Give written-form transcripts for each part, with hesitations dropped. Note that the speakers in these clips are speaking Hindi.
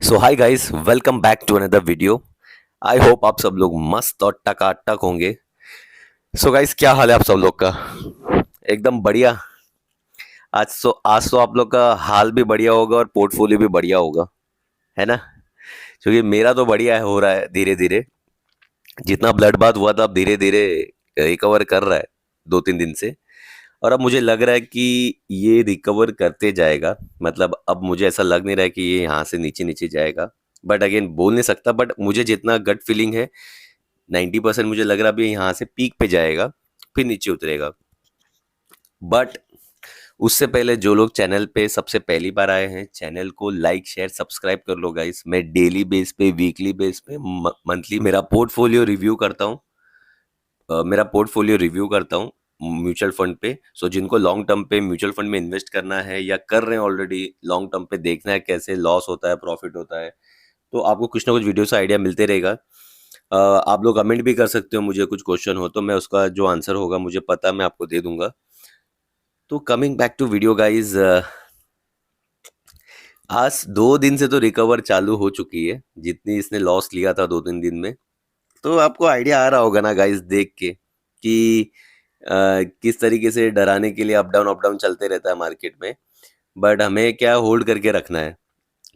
So hi guys, welcome back to another video. I hope आप सब लोग मस्त और टकाटक होंगे। सो गाइस, क्या हाल है आप सब लोग का? एकदम बढ़िया। आज तो आप लोग का हाल भी बढ़िया होगा और पोर्टफोलियो भी बढ़िया होगा, है ना? क्योंकि मेरा तो बढ़िया है, हो रहा है धीरे धीरे। जितना ब्लड बाथ हुआ था अब धीरे धीरे रिकवर कर रहा है 2-3 दिन से। और अब मुझे लग रहा है कि ये रिकवर करते जाएगा। मतलब अब मुझे ऐसा लग नहीं रहा है कि ये यहाँ से नीचे नीचे जाएगा। बट अगेन बोल नहीं सकता, बट मुझे जितना गट फीलिंग है 90% मुझे लग रहा है अभी यहाँ से पीक पे जाएगा, फिर नीचे उतरेगा। बट उससे पहले जो लोग चैनल पे सबसे पहली बार आए हैं, चैनल को लाइक शेयर सब्सक्राइब कर लो गाइस। मैं डेली बेस पे, वीकली बेस पे, मंथली मेरा पोर्टफोलियो रिव्यू करता हूँ। म्यूचुअल फंड पे। सो जिनको लॉन्ग टर्म पे म्यूचुअल फंड में इन्वेस्ट करना है या कर रहे हैं ऑलरेडी, लॉन्ग टर्म पे देखना है कैसे लॉस होता है प्रॉफिट होता है, तो आपको कुछ ना कुछ वीडियो से आइडिया मिलते रहेगा। आप लोग कमेंट भी कर सकते हो, मुझे कुछ क्वेश्चन हो तो मैं उसका जो आंसर होगा मुझे पता, मैं आपको दे दूंगा। तो coming back to video guys, आज 2 दिन से तो रिकवर चालू हो चुकी है। जितनी इसने लॉस लिया था 2-3 दिन में, तो आपको आइडिया आ रहा होगा ना गाइस देख के कि किस तरीके से डराने के लिए अप डाउन चलते रहता है मार्केट में। बट हमें क्या होल्ड करके रखना है,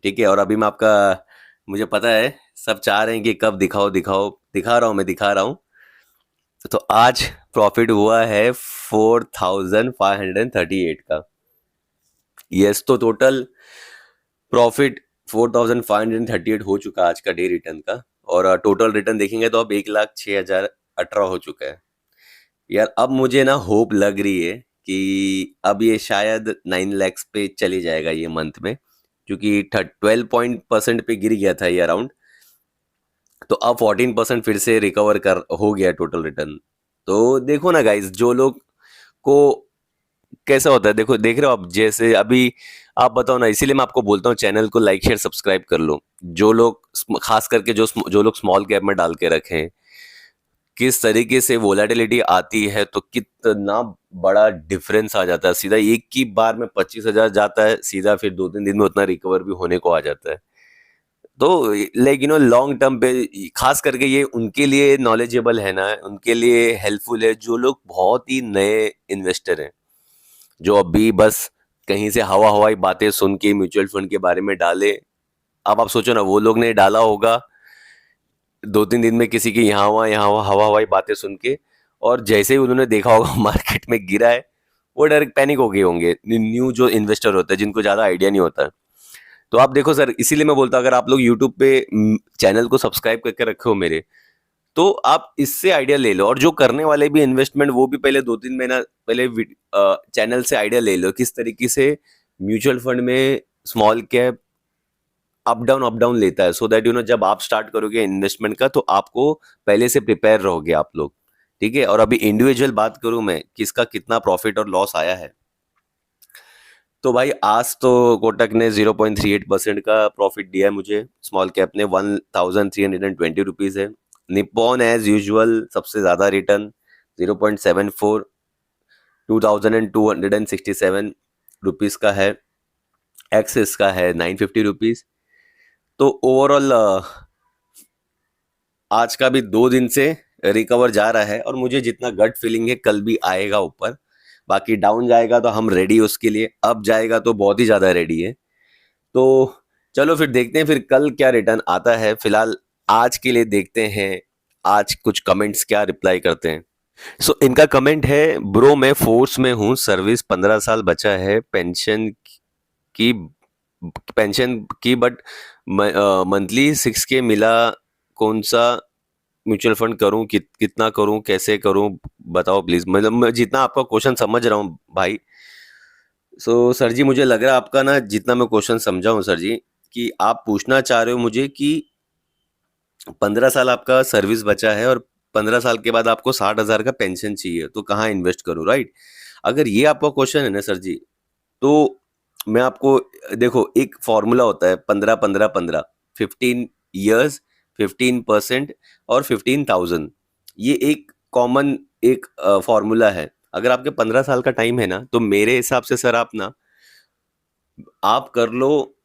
ठीक है। और अभी मैं आपका, मुझे पता है सब चाह रहे हैं कि कब दिखाओ दिखाओ, दिखा रहा हूँ, मैं दिखा रहा हूँ। तो आज प्रॉफिट हुआ है 4538 का। यस, तो टोटल प्रॉफिट 4538 हो चुका आज का डे रिटर्न का। और टोटल रिटर्न देखेंगे तो अब 1,06,018 हो चुका है। यार अब मुझे ना होप लग रही है कि अब ये शायद 9 lakhs पे चली जाएगा ये मंथ में, क्योंकि 12% पे गिर गया था ये अराउंड। तो अब 14% फिर से रिकवर कर हो गया टोटल रिटर्न। तो देखो ना गाइस, जो लोग को कैसा होता है, देखो देख रहे हो आप, जैसे अभी आप बताओ ना, इसीलिए मैं आपको बोलता हूँ चैनल को लाइक शेयर सब्सक्राइब कर लो। जो लोग खास करके जो लोग स्मॉल कैप में डाल के रखें, किस तरीके से वोलेटिलिटी आती है तो कितना बड़ा डिफरेंस आ जाता है। सीधा एक की बार में 25,000 जाता है सीधा, फिर 2-3 दिन में उतना रिकवर भी होने को आ जाता है। तो लाइक लॉन्ग टर्म पे खास करके ये उनके लिए नॉलेजेबल है ना, उनके लिए हेल्पफुल है जो लोग बहुत ही नए इन्वेस्टर हैं, जो अभी बस कहीं से हवा हवाई बातें सुन के म्यूचुअल फंड के बारे में डाले। अब आप सोचो ना, वो लोग ने डाला होगा 2-3 दिन में किसी की यहाँ वहाँ हवा हवाई बातें सुन के, और जैसे ही उन्होंने देखा होगा मार्केट में गिरा है, वो डायरेक्ट पैनिक हो गए होंगे। न्यू जो इन्वेस्टर होते हैं जिनको ज्यादा आइडिया नहीं होता। तो आप देखो सर, इसीलिए मैं बोलता हूँ अगर आप लोग यूट्यूब पे चैनल को सब्सक्राइब करके रखे हो मेरे, तो आप इससे आइडिया ले लो। और जो करने वाले भी इन्वेस्टमेंट, वो भी पहले 2-3 महीना पहले चैनल से आइडिया ले लो किस तरीके से म्यूचुअल फंड में स्मॉल कैप अप डाउन लेता है। सो दैट जब आप स्टार्ट करोगे इन्वेस्टमेंट का, तो आपको पहले से प्रिपेयर रहोगे आप लोग, ठीक है। और अभी इंडिविजुअल बात करूं मैं, किसका कितना प्रॉफिट और लॉस आया है, तो भाई आज तो कोटक ने 0.38% का प्रॉफिट दिया है मुझे। स्मॉल कैप ने 1,320 रुपीज है। निप्पॉन एज यूजुअल सबसे ज्यादा रिटर्न 0.74, 2,267 रुपीज का है। एक्सिस का है 950 रुपीज। तो ओवरऑल आज का भी 2 दिन से रिकवर जा रहा है, और मुझे जितना गट फीलिंग है कल भी आएगा ऊपर। बाकी डाउन जाएगा तो हम रेडी उसके लिए, अप जाएगा तो बहुत ही ज्यादा रेडी है। तो चलो फिर देखते हैं फिर कल क्या रिटर्न आता है। फिलहाल आज के लिए देखते हैं आज कुछ कमेंट्स क्या रिप्लाई करते हैं। सो इनका कमेंट है, ब्रो मैं फोर्स में हूँ, सर्विस 15 साल बचा है, की पेंशन की, बट मंथली 6K मिला। कौन सा म्यूचुअल फंड करूं, कितना करूं, कैसे करूं, बताओ प्लीज। मतलब मैं जितना आपका क्वेश्चन समझ रहा हूं भाई, सो सर जी मुझे लग रहा है आपका ना, जितना मैं क्वेश्चन समझा हूं सर जी, कि आप पूछना चाह रहे हो मुझे कि 15 साल आपका सर्विस बचा है और 15 साल के बाद आपको 60,000 का पेंशन चाहिए, तो कहाँ इन्वेस्ट करूं, राइट? अगर ये आपका क्वेश्चन है ना सर जी, तो मैं आपको, देखो एक फॉर्मूला होता है 15-15-15, 15 years, 15% और 15,000। ये एक कॉमन एक फॉर्मूला है। अगर आपके 15 साल का टाइम है ना, तो मेरे हिसाब से सर आप ना, आप कर लो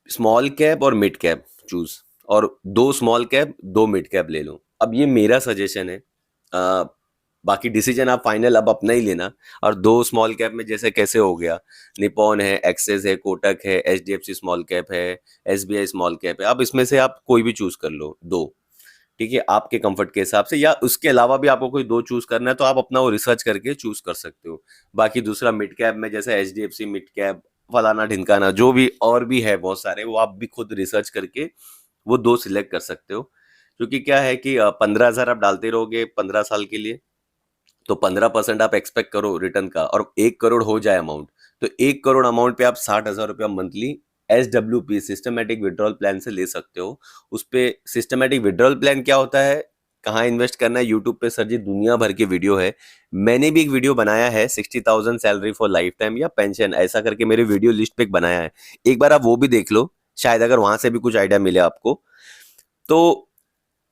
स्मॉल कैप और मिड कैप चूज, और 2 स्मॉल कैप 2 मिड कैप ले लो। अब ये मेरा सजेशन है, बाकी डिसीजन आप फाइनल अब अपना ही लेना। और 2 स्मॉल कैप में जैसे कैसे हो गया, निपॉन है, एक्सिस है, कोटक है, एचडीएफसी स्मॉल कैप है, एसबीआई स्मॉल कैप है। अब इसमें से आप कोई भी चूज कर लो 2, ठीक है, आपके कंफर्ट के हिसाब से, या उसके अलावा भी आपको कोई 2 चूज करना है तो आप अपना वो रिसर्च करके चूज कर सकते हो। बाकी दूसरा मिड कैप में जैसे एचडीएफसी मिड कैप, फलाना ढिमकाना, जो भी और भी है बहुत सारे, वो आप भी खुद रिसर्च करके वो 2 सिलेक्ट कर सकते हो। क्योंकि क्या है कि 15,000 आप डालते रहोगे 15 साल के लिए, तो 15% आप एक्सपेक्ट करो रिटर्न का, और 1 करोड़ हो जाए अमाउंट, तो 1 करोड़ अमाउंट पे आप 60,000 रुपया monthly SWP systematic withdrawal plan से ले सकते हो। उस पे सिस्टमेटिक विड्रॉल प्लान क्या होता है, कहाँ इन्वेस्ट करना है, यूट्यूब पे सर जी दुनिया भर के वीडियो है। मैंने भी एक वीडियो बनाया है 60,000 सैलरी फॉर लाइफ टाइम या पेंशन, ऐसा करके मेरे वीडियो लिस्ट पे एक बनाया है, एक बार आप वो भी देख लो, शायद अगर वहां से भी कुछ आइडिया मिले आपको। तो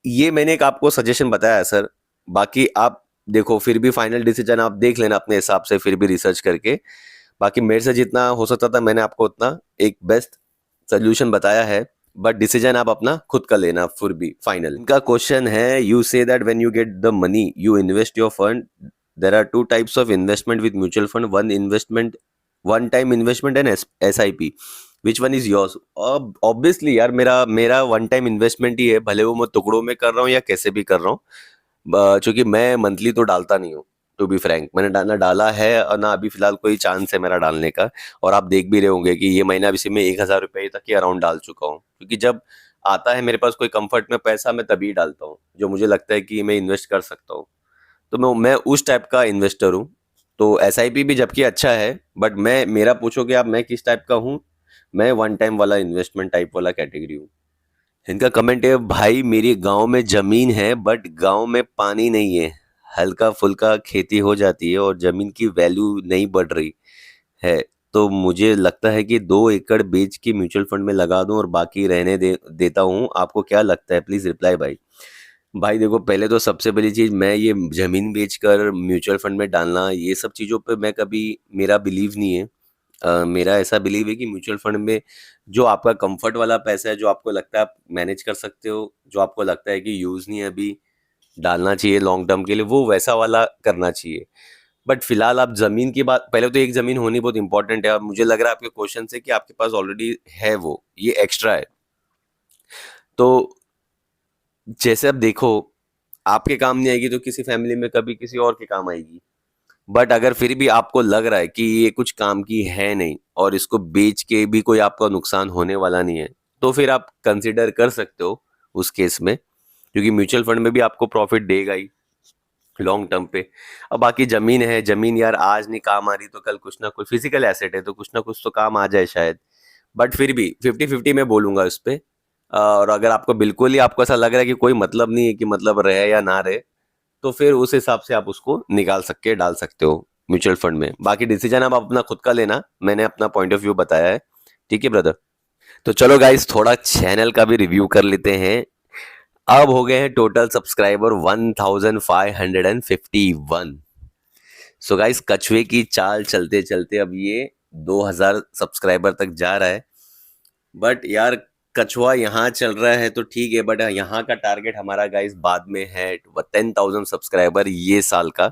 ये मैंने एक आपको सजेशन बताया है सर। बाकी आप देखो, फिर भी फाइनल डिसीजन आप देख लेना अपने हिसाब से, फिर भी रिसर्च करके। बाकी मेरे से जितना हो सकता था मैंने आपको उतना एक बेस्ट सोल्यूशन बताया है, बट डिसीजन आप अपना खुद का लेना फिर भी फाइनल। इनका क्वेश्चन है, you say that when you get the money you invest your fund, there are 2 types of investment with mutual fund, one time investment and SIP, which one is yours. Obviously यार, मेरा मेरा वन टाइम इन्वेस्टमेंट ही है, भले वो मैं टुकड़ों में कर रहा हूँ या कैसे भी कर रहा हूँ, क्योंकि मैं मंथली तो डालता नहीं हूँ। टू बी फ्रैंक, मैंने ना डाला है और ना अभी फिलहाल कोई चांस है मेरा डालने का। और आप देख भी रहे होंगे कि ये महीना इसी में 1,000 रुपये तक के अराउंड डाल चुका हूँ, क्योंकि जब आता है मेरे पास कोई कंफर्ट में पैसा, मैं तभी डालता हूँ जो मुझे लगता है कि मैं इन्वेस्ट कर सकता हूँ। तो मैं उस टाइप का इन्वेस्टर हूँ। तो SIP भी जबकि अच्छा है, बट मैं मेरा पूछोगे आप मैं किस टाइप का हूँ, मैं वन टाइम वाला इन्वेस्टमेंट टाइप वाला कैटेगरी हूँ। इनका कमेंट है, भाई मेरी गांव में जमीन है बट गांव में पानी नहीं है, हल्का फुल्का खेती हो जाती है और जमीन की वैल्यू नहीं बढ़ रही है, तो मुझे लगता है कि 2 एकड़ बेच के म्यूचुअल फंड में लगा दूं और बाकी रहने देता हूं, आपको क्या लगता है, प्लीज रिप्लाई भाई। भाई देखो, पहले तो सबसे बड़ी चीज, मैं ये जमीन बेचकर म्यूचुअल फंड में डालना, ये सब चीजों पे मैं कभी, मेरा बिलीव नहीं है। मेरा ऐसा बिलीव है कि म्यूचुअल फंड में जो आपका कंफर्ट वाला पैसा है, जो आपको लगता है आप मैनेज कर सकते हो, जो आपको लगता है कि यूज नहीं है अभी, डालना चाहिए लॉन्ग टर्म के लिए, वो वैसा वाला करना चाहिए। बट फिलहाल आप जमीन की बात, पहले तो एक जमीन होनी बहुत इंपॉर्टेंट है, और मुझे लग रहा है आपके क्वेश्चन से कि आपके पास ऑलरेडी है, वो ये एक्स्ट्रा है। तो जैसे अब देखो, आपके काम नहीं आएगी तो किसी फैमिली में कभी किसी और के काम आएगी। बट अगर फिर भी आपको लग रहा है कि ये कुछ काम की है नहीं और इसको बेच के भी कोई आपका नुकसान होने वाला नहीं है, तो फिर आप कंसिडर कर सकते हो उस केस में, क्योंकि म्यूचुअल फंड में भी आपको प्रॉफिट देगा ही लॉन्ग टर्म पे। अब बाकी जमीन है, जमीन यार आज नहीं काम आ रही तो कल कुछ ना कुछ, फिजिकल एसेट है तो कुछ ना कुछ तो काम आ जाए शायद। बट फिर भी 50-50 में बोलूंगा इस पे। और अगर आपको बिल्कुल ही आपको ऐसा लग रहा है कि कोई मतलब नहीं है कि मतलब रहे या ना रहे, तो फिर उस हिसाब से आप उसको निकाल सकके डाल सकते हो म्यूचुअल फंड में। बाकी डिसीजन आप अपना खुद का लेना, मैंने अपना पॉइंट ऑफ व्यू बताया है, ठीक है ब्रदर। तो चलो गाइस, थोड़ा चैनल का भी रिव्यू कर लेते हैं। अब हो गए हैं टोटल सब्सक्राइबर 1551। सो गाइस, कछुए की चाल चलते चलते अब ये 2000 सब्सक्राइबर तक जा रहा है। बट यार, कछुआ यहाँ चल रहा है तो ठीक है, बट यहाँ का टारगेट हमारा गाइस बाद में है 10,000 सब्सक्राइबर ये साल का,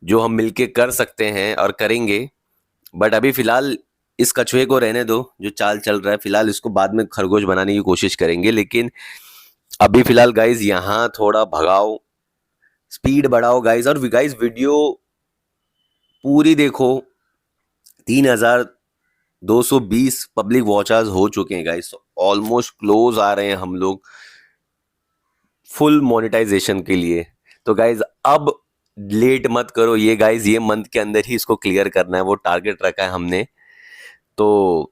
जो हम मिलके कर सकते हैं और करेंगे। बट अभी फिलहाल इस कछुए को रहने दो, जो चाल चल रहा है फिलहाल, इसको बाद में खरगोश बनाने की कोशिश करेंगे, लेकिन अभी फिलहाल गाइज यहाँ थोड़ा भगाओ, स्पीड बढ़ाओ गाइज। और गाइज वीडियो पूरी देखो, 3,220 पब्लिक वॉचर्स हो चुके हैं गाइज, ऑलमोस्ट क्लोज आ रहे हैं हम लोग फुल मोनेटाइजेशन के लिए। तो गाइज अब लेट मत करो, ये गाइज ये मंथ के अंदर ही इसको क्लियर करना है, वो टारगेट रखा है हमने। तो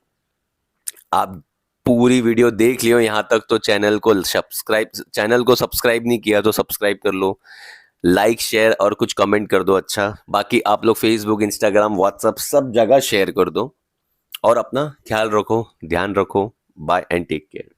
आप पूरी वीडियो देख लियो यहाँ तक, तो चैनल को सब्सक्राइब नहीं किया तो सब्सक्राइब कर लो, लाइक शेयर और कुछ कमेंट कर दो। अच्छा, बाकी आप लोग फेसबुक, इंस्टाग्राम, व्हाट्सएप सब जगह शेयर कर दो, और अपना ख्याल रखो, ध्यान रखो। Bye and take care.